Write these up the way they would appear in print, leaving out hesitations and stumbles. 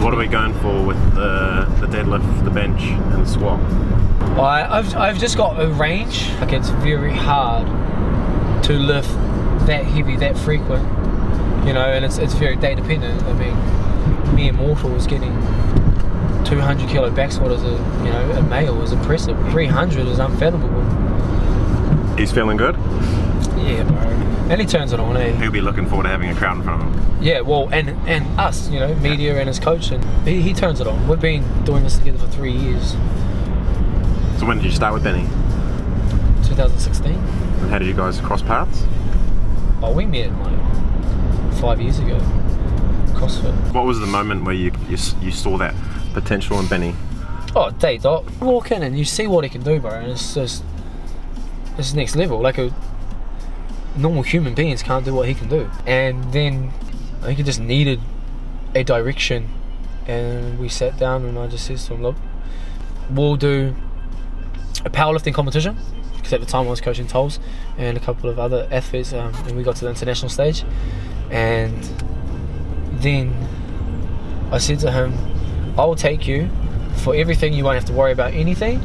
So what are we going for with the deadlift, the bench, and the squat? I've just got a range. Like, it's very hard to lift that heavy, that frequent, you know, and it's very day dependent. I mean, mere mortal is getting 200 kilo back squat as a male is impressive. 300 is unfathomable. He's feeling good? Yeah, bro. And he turns it on, eh? He'll be looking forward to having a crowd in front of him. Yeah, well, and us, you know, media and his coach, and he turns it on. We've been doing this together for 3 years. So when did you start with Benny? 2016. And how did you guys cross paths? Oh, we met like 5 years ago. CrossFit. What was the moment where you saw that potential in Benny? Oh, day dot. Walk in and you see what he can do, bro, and it's just, it's next level. Like, normal human beings can't do what he can do. And then I think he just needed a direction, and we sat down and I just said to him, look, we'll do a powerlifting competition, because at the time I was coaching Tolls and a couple of other athletes, and we got to the international stage. And then I said to him, I'll take you for everything. You won't have to worry about anything.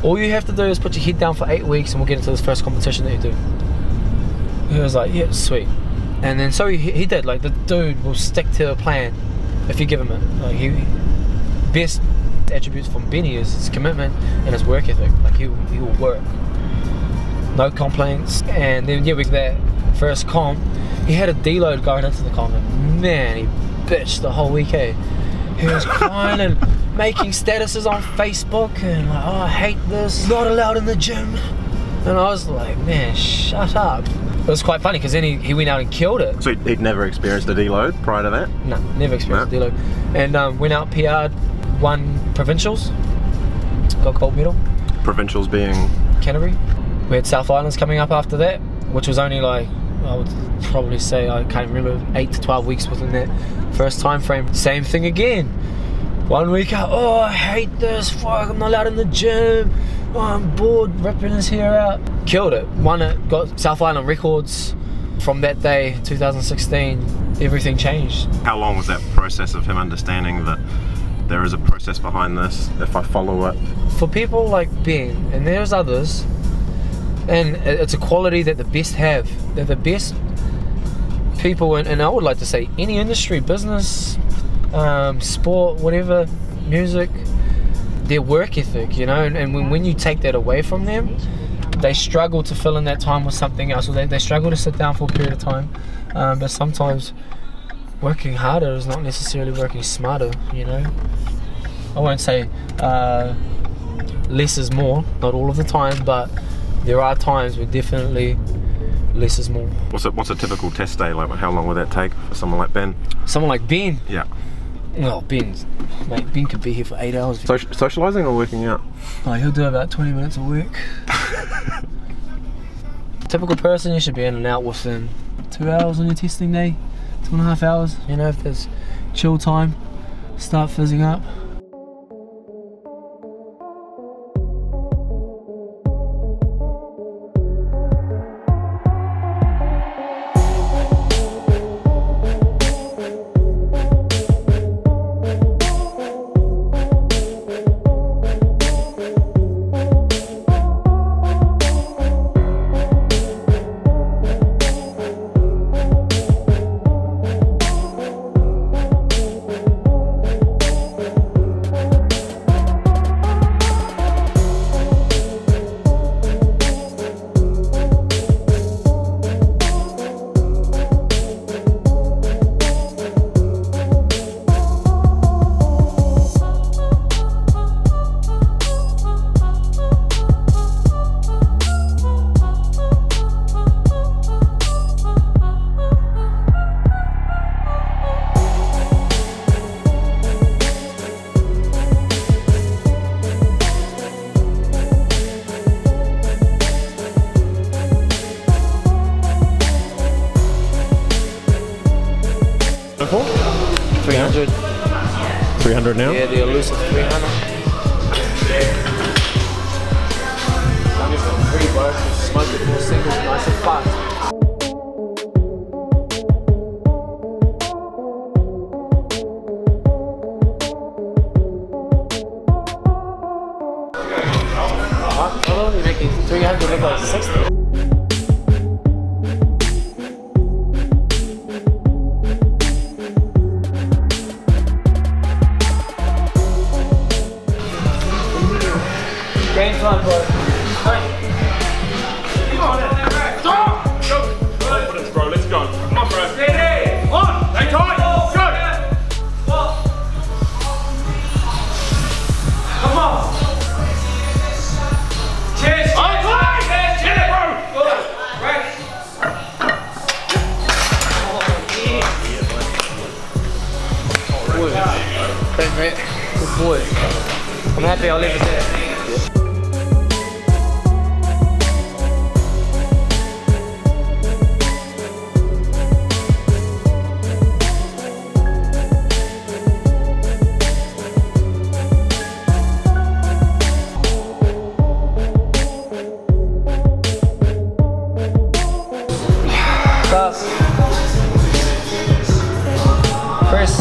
All you have to do is put your head down for 8 weeks and we'll get into this first competition that you do. He was like, yeah, sweet. And then so he did. Like, the dude will stick to a plan if you give him it. Like, best attributes from Benny is his commitment and his work ethic. Like, he will work. No complaints. And then, yeah, with that first comp, he had a deload going into the comp, and man, he bitched the whole week, eh? He was crying and making statuses on Facebook and like, oh, I hate this, not allowed in the gym. And I was like, man, shut up. It was quite funny because then he went out and killed it. So he'd never experienced a deload prior to that? No, never experienced a deload. And went out, PR'd, won Provincials, got gold medal. Provincials being? Canterbury. We had South Islands coming up after that, which was only like, I would probably say, I can't remember, 8 to 12 weeks within that first time frame. Same thing again. 1 week out, oh, I hate this, fuck, I'm not allowed in the gym, oh, I'm bored, ripping his hair out. Killed it, won it, got South Island records. From that day, 2016, everything changed. How long was that process of him understanding that there is a process behind this, if I follow it? For people like Ben, and there's others, and it's a quality that the best have. They're the best people, and I would like to say any industry, business, sport, whatever, music, their work ethic, you know, and when you take that away from them, they struggle to fill in that time with something else, or they struggle to sit down for a period of time. But sometimes working harder is not necessarily working smarter, you know. I won't say less is more, not all of the time, but there are times where definitely less is more. What's a typical test day like? How long would that take for someone like Ben? Someone like Ben? Yeah. Well, Ben could be here for 8 hours. Socialising or working out? Oh, he'll do about 20 minutes of work. Typical person, you should be in and out within 2 hours on your testing day, 2.5 hours. You know, if there's chill time, start fizzing up. For? 300. 300 now? Yeah, the elusive 300. I'm just got 3 bars to smoke it for singles, nice and fast. You're making 300 look like 60. Game time, bro. Come on, stop! Go! Confidence, bro. Let's go. Come on, bro. Steady! On! Stay tight! Go! Come on! Cheers! On! Cheers! Get it, bro! Good. Right. Boy. Thanks, mate. Good boy. I'm happy I'll leave it there. Chris.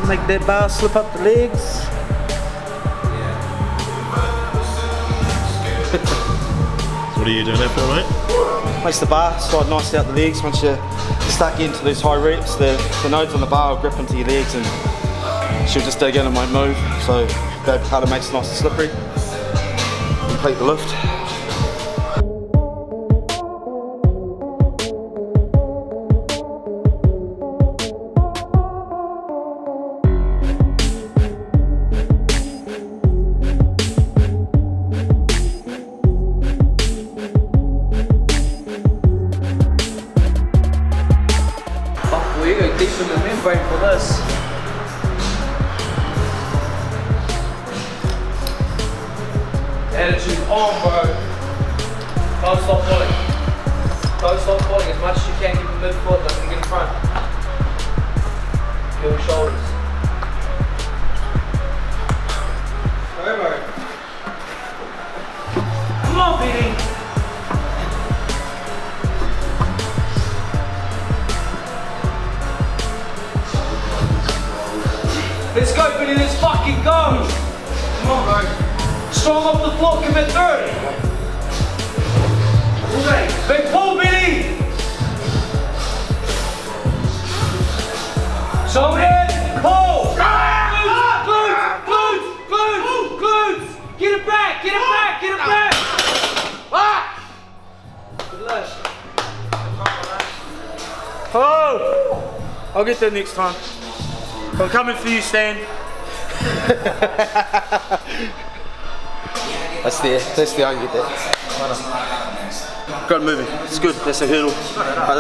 Make that bar slip up the legs. What are you doing that for, mate? Makes the bar slide nicely out the legs. Once you start getting to those high reps, the nodes on the bar will grip into your legs and she'll just dig in and won't move. So that part makes it nice and slippery. Complete the lift. You go deep in the membrane for this. Attitude on, bro. Don't stop pulling. Don't stop pulling as much as you can. Keep the midfoot, don't get in front. Feel your shoulders. Go, bro. Come on, baby. Let's go, Billy, let's fucking go! Come on, bro. Strong off the floor, commit through. Okay, big pull, Billy! Shoulder, pull! Glutes! Get it back, get it back, get it back! Good luck. Oh! I'll get there next time. I'm coming for you, Stan. That's the I get that. Good moving. It's good. That's a hurdle.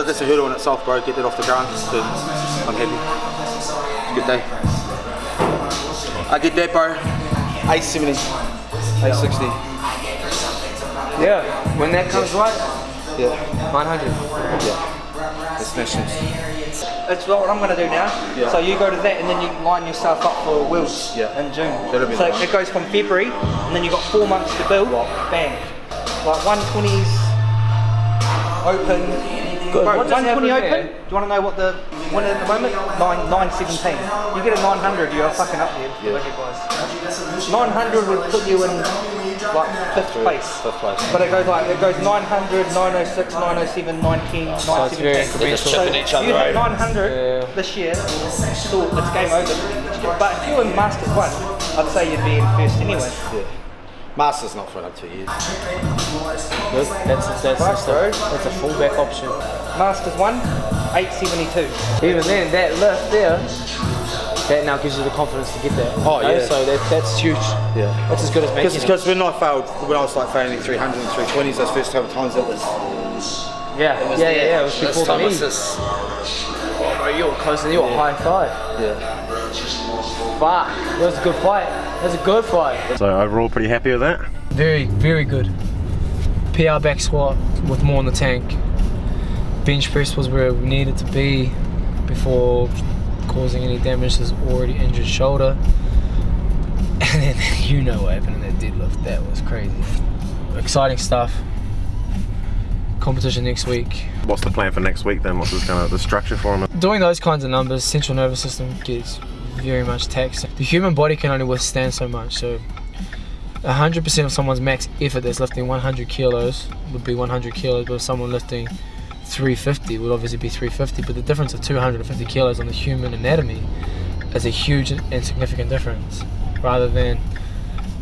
That's a hurdle in itself, bro. Get that off the ground. So I'm happy. Good day. I get that, bro. 870, 860. Yeah, when that comes right, Yeah. 900. Yeah. That's nationals. It's what I'm going to do now. Yeah. So you go to that and then you line yourself up for Worlds in June. That'll be So nice. it goes from February and then you've got 4 months to build. Bang. Like 120s open. Good. Bro, What just 120 happened open. there? Do you want to know what the winner at the moment? 917. You get a 900, you're fucking up there. Yeah. 900 would put you in like 5th place. 5th place. But it goes 900, 906, 907, 910, 917. very So each other you hit over. 900 this year, so it's game over. But if you're in Masters 1, I'd say you'd be in first anyway. Yeah. Masters not for another 2 years. Good. That's a fullback option. Masters 1, 872. Even then, that lift there, that now gives you the confidence to get there. Oh, yeah. So that's huge. Yeah. That's as good as making it. Because when I was like failing 300 and 320s, those first couple of times, it was Yeah, It was yeah, there. yeah, it was This before time the knee. it's just- Oh, bro, you were close and you were high five. Yeah. Fuck, that was a good fight. That was a good fight. So overall, pretty happy with that? Very, very good. PR back squat with more in the tank. Bench press was where it needed to be before causing any damage to his already injured shoulder. And then you know what happened in that deadlift. That was crazy. Exciting stuff. Competition next week. What's the plan for next week then? What's kind of the structure for him? Doing those kinds of numbers, central nervous system gets very much taxed. The human body can only withstand so much. So 100% of someone's max effort that's lifting 100 kilos would be 100 kilos, but if someone lifting 350 would obviously be 350. But the difference of 250 kilos on the human anatomy is a huge and significant difference, rather than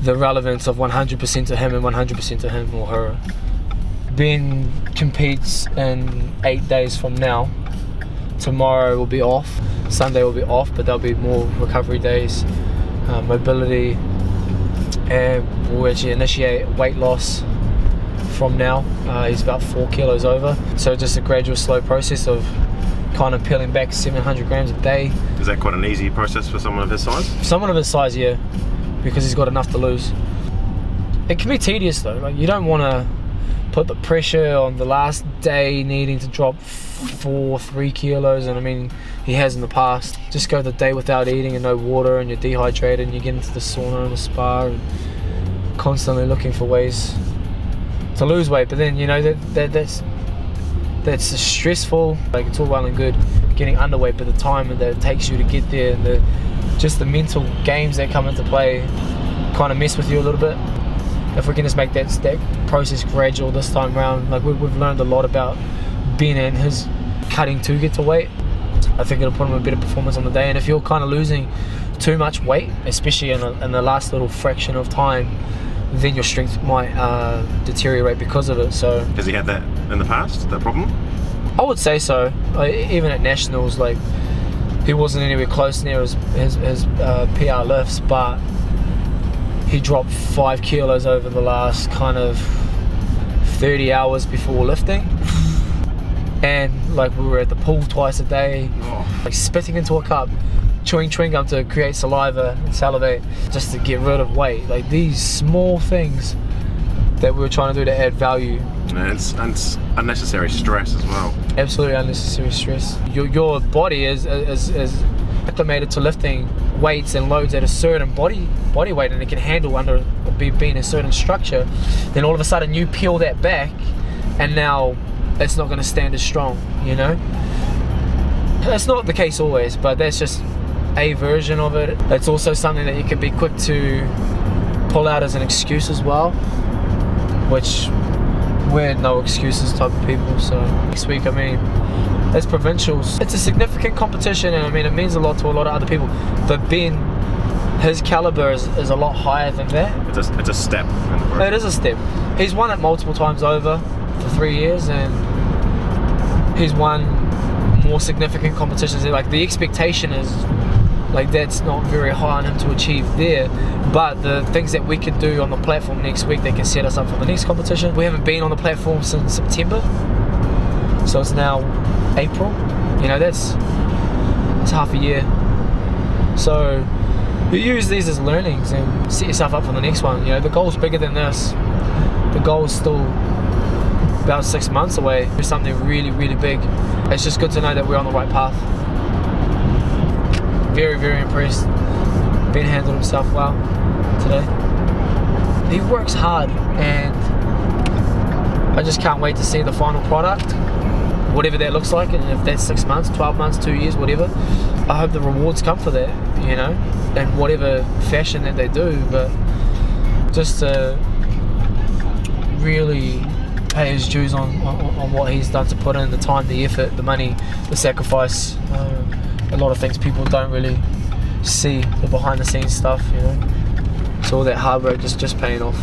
the relevance of 100% to him and 100% to him or her. Ben competes in 8 days from now. Tomorrow will be off, Sunday will be off, but there'll be more recovery days, mobility, and we'll actually initiate weight loss from now. He's about 4 kilos over, so just a gradual, slow process of kind of peeling back 700 grams a day. Is that quite an easy process for someone of his size? Someone of his size, yeah, because he's got enough to lose. It can be tedious though. Like, you don't want to put the pressure on the last day needing to drop 3 kilos, and I mean he has in the past. Just go the day without eating and no water, and you're dehydrated, and you get into the sauna and the spa and constantly looking for ways to lose weight. But then, you know, that's stressful. Like, it's all well and good getting underweight, but the time that it takes you to get there, and just the mental games that come into play kind of mess with you a little bit. If we can just make that process gradual this time around, like we've learned a lot about Ben and his cutting to get to weight. I think it'll put him a better performance on the day. And if you're kind of losing too much weight, especially in the last little fraction of time, then your strength might deteriorate because of it. So has he had that in the past, that problem? I would say so. Even at nationals, like, he wasn't anywhere close near his PR lifts, but he dropped 5 kilos over the last kind of 30 hours before lifting. And like, we were at the pool twice a day, like spitting into a cup, chewing gum to create saliva and salivate just to get rid of weight. Like, these small things that we were trying to do to add value. And it's unnecessary stress as well. Absolutely unnecessary stress. Your body is acclimated to lifting weights and loads at a certain body weight, and it can handle under being a certain structure. Then all of a sudden you peel that back, and now it's not going to stand as strong, you know? That's not the case always, but that's just a version of it. It's also something that you can be quick to pull out as an excuse as well, which we're no excuses type of people. So next week, I mean, as provincials, it's a significant competition, and I mean, it means a lot to a lot of other people. But Ben, his caliber is a lot higher than that. It's a step. It is a step. He's won it multiple times over for 3 years, and he's won more significant competitions. Like, the expectation is, like, that's not very high on him to achieve there, but the things that we can do on the platform next week, they can set us up for the next competition. We haven't been on the platform since September, so it's now April. You know, that's half a year. So you use these as learnings and set yourself up for the next one. You know, the goal's bigger than this. The goal is still about 6 months away. There's something really, really big. It's just good to know that we're on the right path. Very, very impressed. Ben handled himself well today. He works hard, and I just can't wait to see the final product, whatever that looks like. And if that's 6 months, 12 months, 2 years, whatever, I hope the rewards come for that, you know, in whatever fashion that they do. But just to really pay his dues on what he's done to put in the time, the effort, the money, the sacrifice. A lot of things people don't really see, the behind the scenes stuff, you know. So all that hard work just paying off.